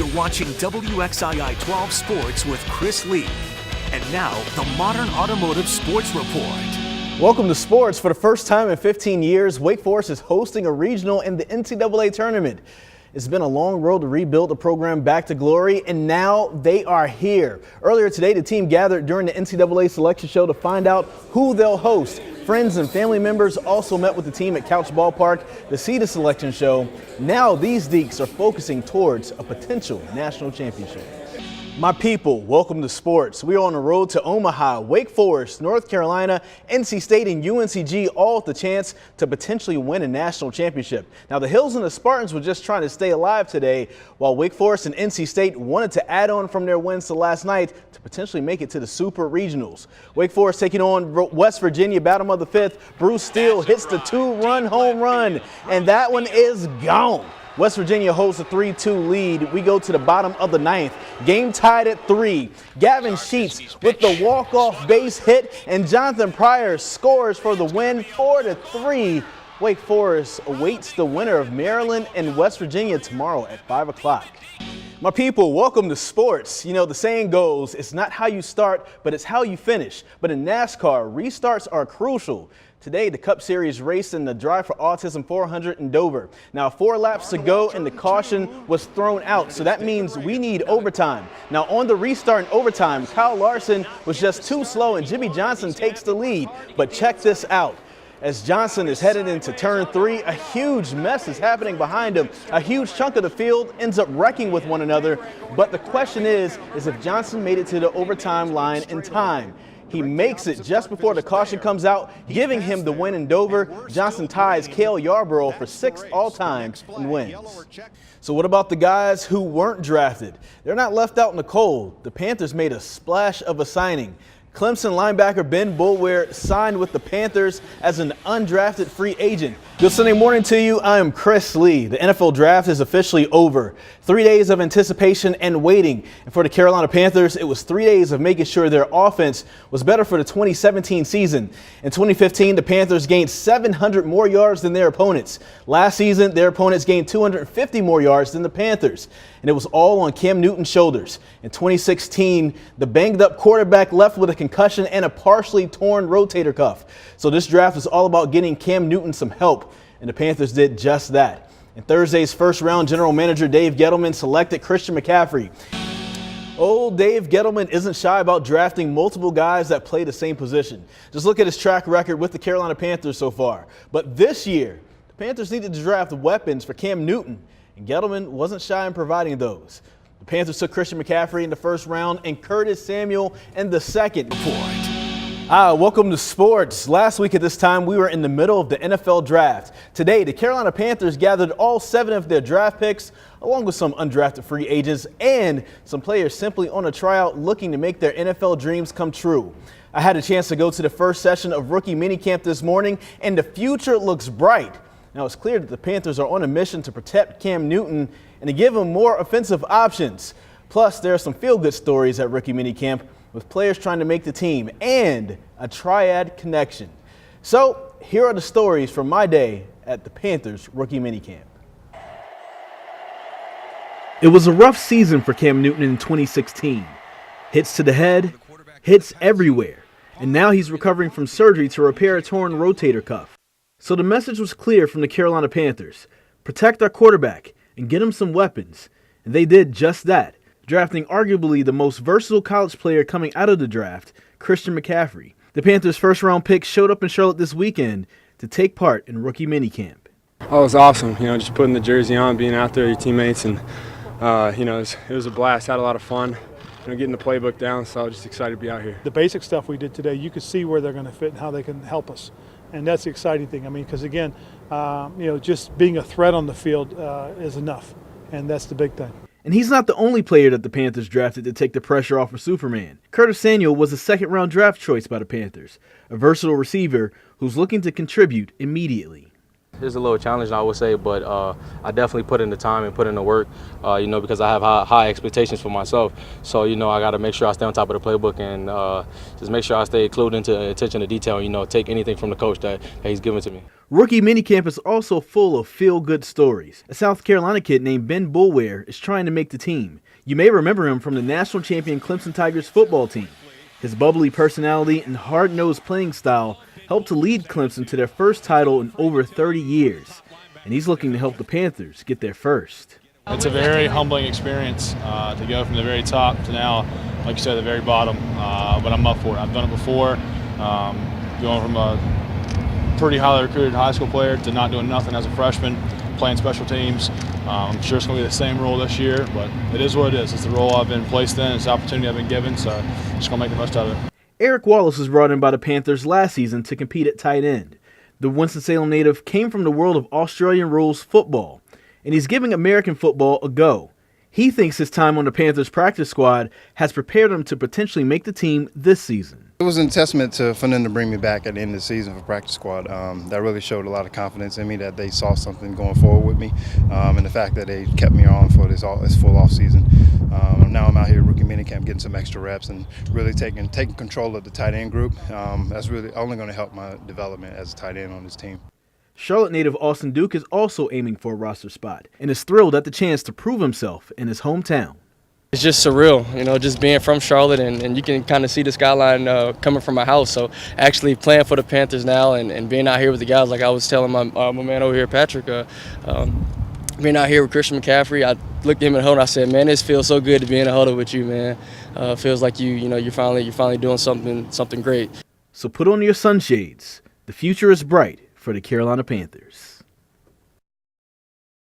You're watching WXII 12 Sports with Chris Lee. And now, the Modern Automotive Sports Report. Welcome to sports. For the first time in 15 years, Wake Forest is hosting a regional in the NCAA tournament. It's been a long road to rebuild the program back to glory, and now they are here. Earlier today, the team gathered during the NCAA selection show to find out who they'll host. Friends and family members also met with the team at Couch Ballpark to see the selection show. Now these Deeks are focusing towards a potential national championship. My people, welcome to sports. We are on the road to Omaha, Wake Forest, North Carolina, NC State, and UNCG all with the chance to potentially win a national championship. Now, the Hills and the Spartans were just trying to stay alive today, while Wake Forest and NC State wanted to add on from their wins to last night to potentially make it to the Super Regionals. Wake Forest taking on West Virginia, bottom of the fifth. Bruce Steele hits the two-run home run, and that one is gone. West Virginia holds a 3-2 lead. We go to the bottom of the ninth. Game tied at 3. Gavin Sheets with the walk-off base hit, and Jonathan Pryor scores for the win, 4-3. Wake Forest awaits the winner of Maryland and West Virginia tomorrow at 5 o'clock. My people, welcome to sports. You know, the saying goes, it's not how you start, but it's how you finish. But in NASCAR, restarts are crucial. Today, the Cup Series race in the Drive for Autism 400 in Dover. Now, 4 laps to go and the caution was thrown out, so that means we need overtime. Now, on the restart in overtime, Kyle Larson was just too slow and Jimmy Johnson takes the lead. But check this out. As Johnson is headed into turn 3, a huge mess is happening behind him. A huge chunk of the field ends up wrecking with one another. But the question is if Johnson made it to the overtime line in time. He makes it just before the caution comes out, giving him the win in Dover. Johnson ties Cale Yarborough for 6th all-time and wins. So what about the guys who weren't drafted? They're not left out in the cold. The Panthers made a splash of a signing. Clemson linebacker Ben Boulware signed with the Panthers as an undrafted free agent. Good Sunday morning to you. I am Chris Lee. The NFL draft is officially over. 3 days of anticipation and waiting. And for the Carolina Panthers, it was 3 days of making sure their offense was better for the 2017 season. In 2015, the Panthers gained 700 more yards than their opponents. Last season, their opponents gained 250 more yards than the Panthers. And it was all on Cam Newton's shoulders. In 2016, the banged up quarterback left with a concussion and a partially torn rotator cuff. So this draft was all about getting Cam Newton some help, and the Panthers did just that. In Thursday's first-round, general manager Dave Gettleman selected Christian McCaffrey. Old Dave Gettleman isn't shy about drafting multiple guys that play the same position. Just look at his track record with the Carolina Panthers so far. But this year, the Panthers needed to draft weapons for Cam Newton, and Gettleman wasn't shy in providing those. The Panthers took Christian McCaffrey in the first round and Curtis Samuel in the second. Welcome to sports. Last week at this time, we were in the middle of the NFL draft. Today, the Carolina Panthers gathered all 7 of their draft picks, along with some undrafted free agents and some players simply on a tryout looking to make their NFL dreams come true. I had a chance to go to the first session of rookie minicamp this morning, and the future looks bright. Now, it's clear that the Panthers are on a mission to protect Cam Newton and to give him more offensive options. Plus, there are some feel-good stories at rookie minicamp with players trying to make the team and a triad connection. So, here are the stories from my day at the Panthers rookie minicamp. It was a rough season for Cam Newton in 2016. Hits to the head, hits everywhere, and now he's recovering from surgery to repair a torn rotator cuff. So the message was clear from the Carolina Panthers: protect our quarterback and get him some weapons. And they did just that, drafting arguably the most versatile college player coming out of the draft, Christian McCaffrey. The Panthers' first-round pick showed up in Charlotte this weekend to take part in rookie minicamp. Oh, it was awesome, just putting the jersey on, being out there with your teammates, and it was a blast. Had a lot of fun, getting the playbook down, so I was just excited to be out here. The basic stuff we did today, you could see where they're going to fit and how they can help us. And that's the exciting thing. Because again, just being a threat on the field is enough, and that's the big thing. And he's not the only player that the Panthers drafted to take the pressure off of Superman. Curtis Samuel was a second-round draft choice by the Panthers, a versatile receiver who's looking to contribute immediately. It's a little challenge, I would say, but I definitely put in the time and put in the work, because I have high expectations for myself. So, I got to make sure I stay on top of the playbook and just make sure I stay clued into attention to detail, take anything from the coach that he's given to me. Rookie minicamp is also full of feel-good stories. A South Carolina kid named Ben Boulware is trying to make the team. You may remember him from the national champion Clemson Tigers football team. His bubbly personality and hard-nosed playing style helped to lead Clemson to their first title in over 30 years. And he's looking to help the Panthers get their first. It's a very humbling experience to go from the very top to now, like you said, the very bottom. But I'm up for it. I've done it before, going from a pretty highly recruited high school player to not doing nothing as a freshman, playing special teams. I'm sure it's going to be the same role this year, but it is what it is. It's the role I've been placed in. It's the opportunity I've been given, so I'm just going to make the most of it. Eric Wallace was brought in by the Panthers last season to compete at tight end. The Winston-Salem native came from the world of Australian rules football, and he's giving American football a go. He thinks his time on the Panthers practice squad has prepared him to potentially make the team this season. It was a testament for them to bring me back at the end of the season for practice squad. That really showed a lot of confidence in me, that they saw something going forward with me, and the fact that they kept me on for this full off season. Now I'm out here rookie minicamp getting some extra reps and really taking control of the tight end group. That's really only going to help my development as a tight end on this team. Charlotte native Austin Duke is also aiming for a roster spot and is thrilled at the chance to prove himself in his hometown. It's just surreal, just being from Charlotte, and you can kind of see the skyline coming from my house. So actually playing for the Panthers now and being out here with the guys, like I was telling my man over here, Patrick, being out here with Christian McCaffrey, I looked at him in the huddle and I said, man, this feels so good to be in a huddle with you, man. Feels like you're finally doing something great. So put on your sunshades. The future is bright for the Carolina Panthers.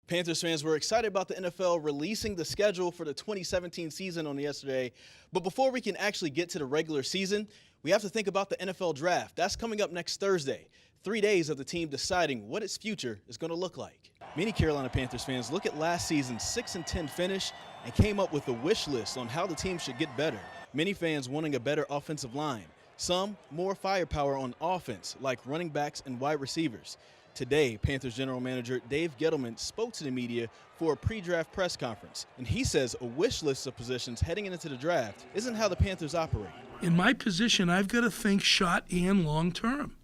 Panthers fans were excited about the NFL releasing the schedule for the 2017 season on yesterday. But before we can actually get to the regular season, we have to think about the NFL draft. That's coming up next Thursday. 3 days of the team deciding what its future is going to look like. Many Carolina Panthers fans look at last season's 6-10 finish and came up with a wish list on how the team should get better. Many fans wanting a better offensive line. Some more firepower on offense, like running backs and wide receivers. Today, Panthers general manager Dave Gettleman spoke to the media for a pre-draft press conference, and he says a wish list of positions heading into the draft isn't how the Panthers operate. In my position, I've got to think short and long term.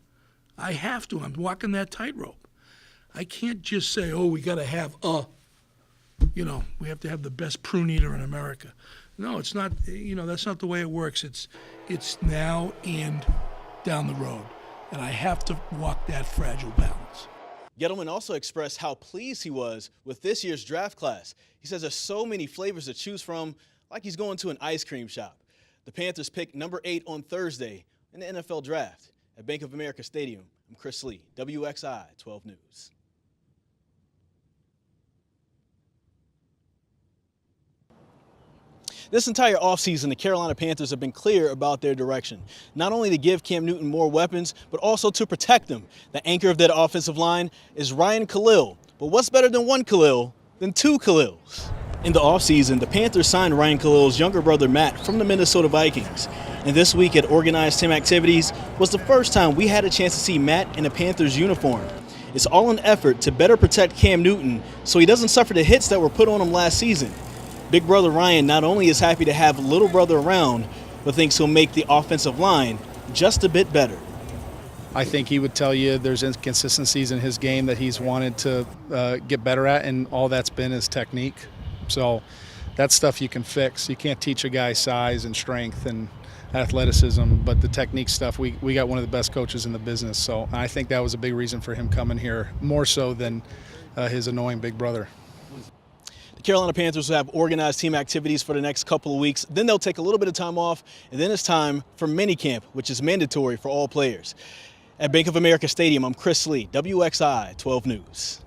I have to. I'm walking that tightrope. I can't just say, oh, we got to have we have to have the best prune eater in America. No, it's not, that's not the way it works. It's now and down the road. And I have to walk that fragile balance. Gettleman also expressed how pleased he was with this year's draft class. He says there's so many flavors to choose from, like he's going to an ice cream shop. The Panthers picked number 8 on Thursday in the NFL draft at Bank of America Stadium. I'm Chris Lee, WXI 12 News. This entire offseason, the Carolina Panthers have been clear about their direction. Not only to give Cam Newton more weapons, but also to protect him. The anchor of that offensive line is Ryan Khalil. But what's better than one Khalil than two Khalils? In the offseason, the Panthers signed Ryan Khalil's younger brother Matt from the Minnesota Vikings. And this week at organized team activities was the first time we had a chance to see Matt in a Panthers uniform. It's all an effort to better protect Cam Newton so he doesn't suffer the hits that were put on him last season. Big brother Ryan not only is happy to have little brother around, but thinks he'll make the offensive line just a bit better. I think he would tell you there's inconsistencies in his game that he's wanted to get better at, and all that's been his technique. So that's stuff you can fix. You can't teach a guy size and strength and athleticism, but the technique stuff, we got one of the best coaches in the business. So I think that was a big reason for him coming here, more so than his annoying big brother. Carolina Panthers will have organized team activities for the next couple of weeks. Then they'll take a little bit of time off, and then it's time for minicamp, which is mandatory for all players. At Bank of America Stadium, I'm Chris Lee, WXI 12 News.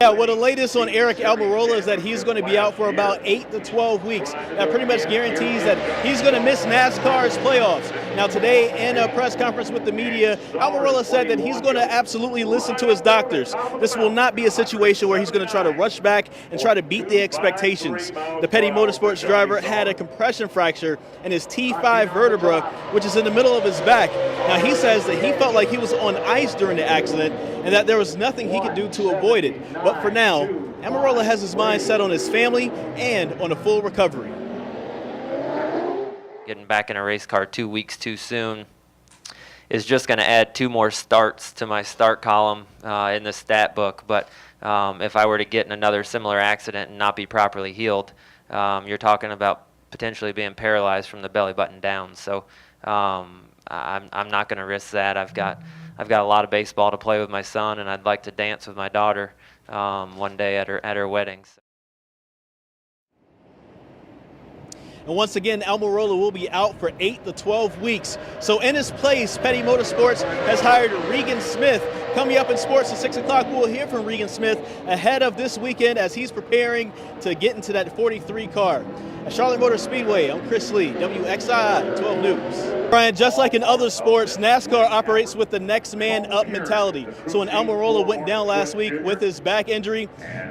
Yeah, well, the latest on Eric Almirola is that he's going to be out for about 8 to 12 weeks. That pretty much guarantees that he's going to miss NASCAR's playoffs. Now, today in a press conference with the media, Almirola said that he's going to absolutely listen to his doctors. This will not be a situation where he's going to try to rush back and try to beat the expectations. The Petty Motorsports driver had a compression fracture in his T5 vertebra, which is in the middle of his back. Now, he says that he felt like he was on ice during the accident and that there was nothing he could do to avoid it. But for now, Almirola has his mind set on his family and on a full recovery. Getting back in a race car 2 weeks too soon. is just going to add 2 more starts to my start column in the stat book. But if I were to get in another similar accident and not be properly healed, you're talking about potentially being paralyzed from the belly button down. So I'm not going to risk that. I've got a lot of baseball to play with my son, and I'd like to dance with my daughter one day at her wedding. And once again, Almirola will be out for 8 to 12 weeks. So in his place, Petty Motorsports has hired Regan Smith. Coming up in sports at 6 o'clock, we'll hear from Regan Smith ahead of this weekend as he's preparing to get into that 43 car. At Charlotte Motor Speedway, I'm Chris Lee, WXII 12 News. Brian, just like in other sports, NASCAR operates with the next man up mentality. So when Almirola went down last week with his back injury,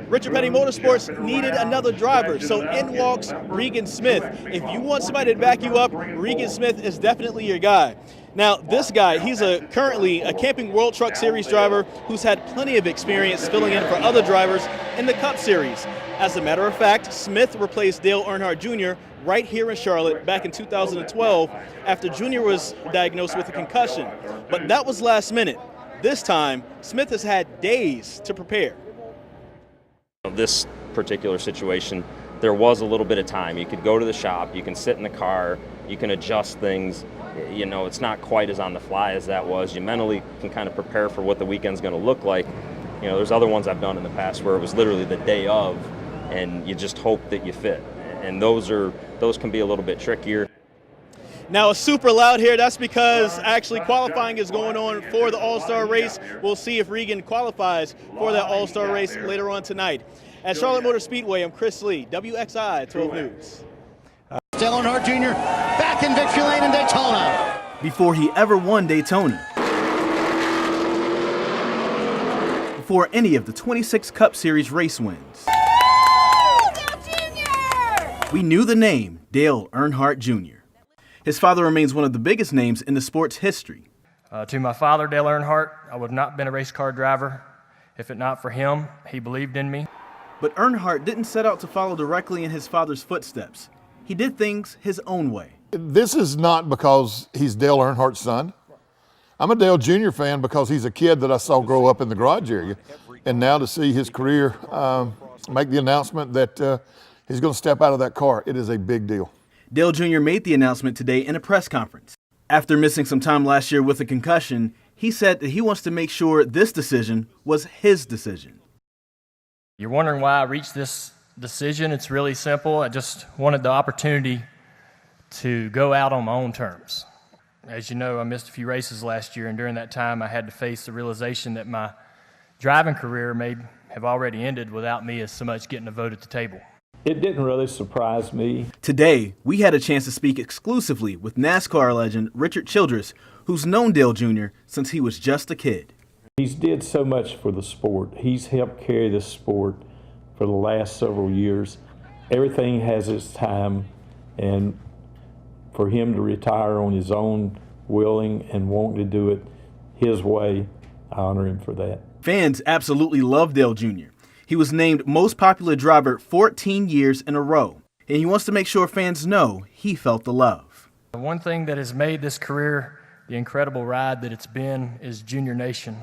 Richard Petty Motorsports needed another driver. So in walks Regan Smith. If you want somebody to back you up, Regan Smith is definitely your guy. Now, this guy, he's currently a Camping World Truck Series driver who's had plenty of experience filling in for other drivers in the Cup Series. As a matter of fact, Smith replaced Dale Earnhardt Jr. right here in Charlotte back in 2012 after Jr. was diagnosed with a concussion. But that was last minute. This time, Smith has had days to prepare. This particular situation, there was a little bit of time. You could go to the shop, you can sit in the car, you can adjust things. You know, it's not quite as on the fly as that was. You mentally can kind of prepare for what the weekend's going to look like. You know, there's other ones I've done in the past where it was literally the day of, and you just hope that you fit. And those can be a little bit trickier. Now it's super loud here. That's because actually qualifying is going on for the All-Star race. We'll see if Regan qualifies for that All-Star race later on tonight. At Charlotte Motor Speedway, I'm Chris Lee, WXII 12 News. Dale Earnhardt Jr. back in victory lane in Daytona. Before he ever won Daytona. Before any of the 26 Cup Series race wins. We knew the name Dale Earnhardt Jr. His father remains one of the biggest names in the sport's history. To my father, Dale Earnhardt, I would have not been a race car driver if it not for him. He believed in me. But Earnhardt didn't set out to follow directly in his father's footsteps. He did things his own way. This is not because he's Dale Earnhardt's son. I'm a Dale Jr. fan because he's a kid that I saw grow up in the garage area. And now to see his career make the announcement that he's going to step out of that car, it is a big deal. Dale Jr. made the announcement today in a press conference. After missing some time last year with a concussion, he said that he wants to make sure this decision was his decision. You're wondering why I reached this decision? It's really simple. I just wanted the opportunity to go out on my own terms. As you know, I missed a few races last year, and during that time I had to face the realization that my driving career may have already ended without me as so much getting a vote at the table. It didn't really surprise me. Today, we had a chance to speak exclusively with NASCAR legend Richard Childress, who's known Dale Jr. since he was just a kid. He's did so much for the sport. He's helped carry this sport for the last several years. Everything has its time, and for him to retire on his own willing and wanting to do it his way, I honor him for that. Fans absolutely love Dale Jr. He was named most popular driver 14 years in a row, and he wants to make sure fans know he felt the love. The one thing that has made this career the incredible ride that it's been is Junior Nation.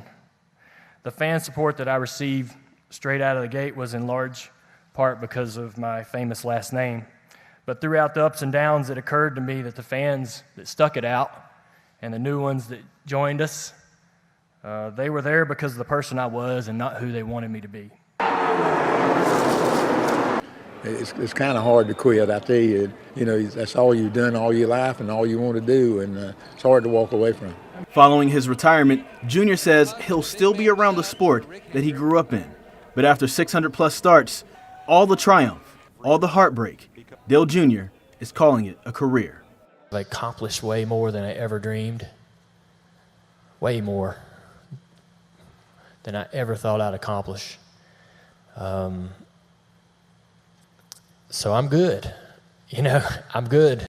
The fan support that I received straight out of the gate was in large part because of my famous last name. But throughout the ups and downs, it occurred to me that the fans that stuck it out and the new ones that joined us, they were there because of the person I was and not who they wanted me to be. It's kind of hard to quit, I tell you. You know, that's all you've done all your life and all you want to do, and it's hard to walk away from. Following his retirement, Junior says he'll still be around the sport that he grew up in. But after 600-plus starts, all the triumph, all the heartbreak, Dale Jr. is calling it a career. I accomplished way more than I ever dreamed. Way more than I ever thought I'd accomplish. So I'm good. You know, I'm good.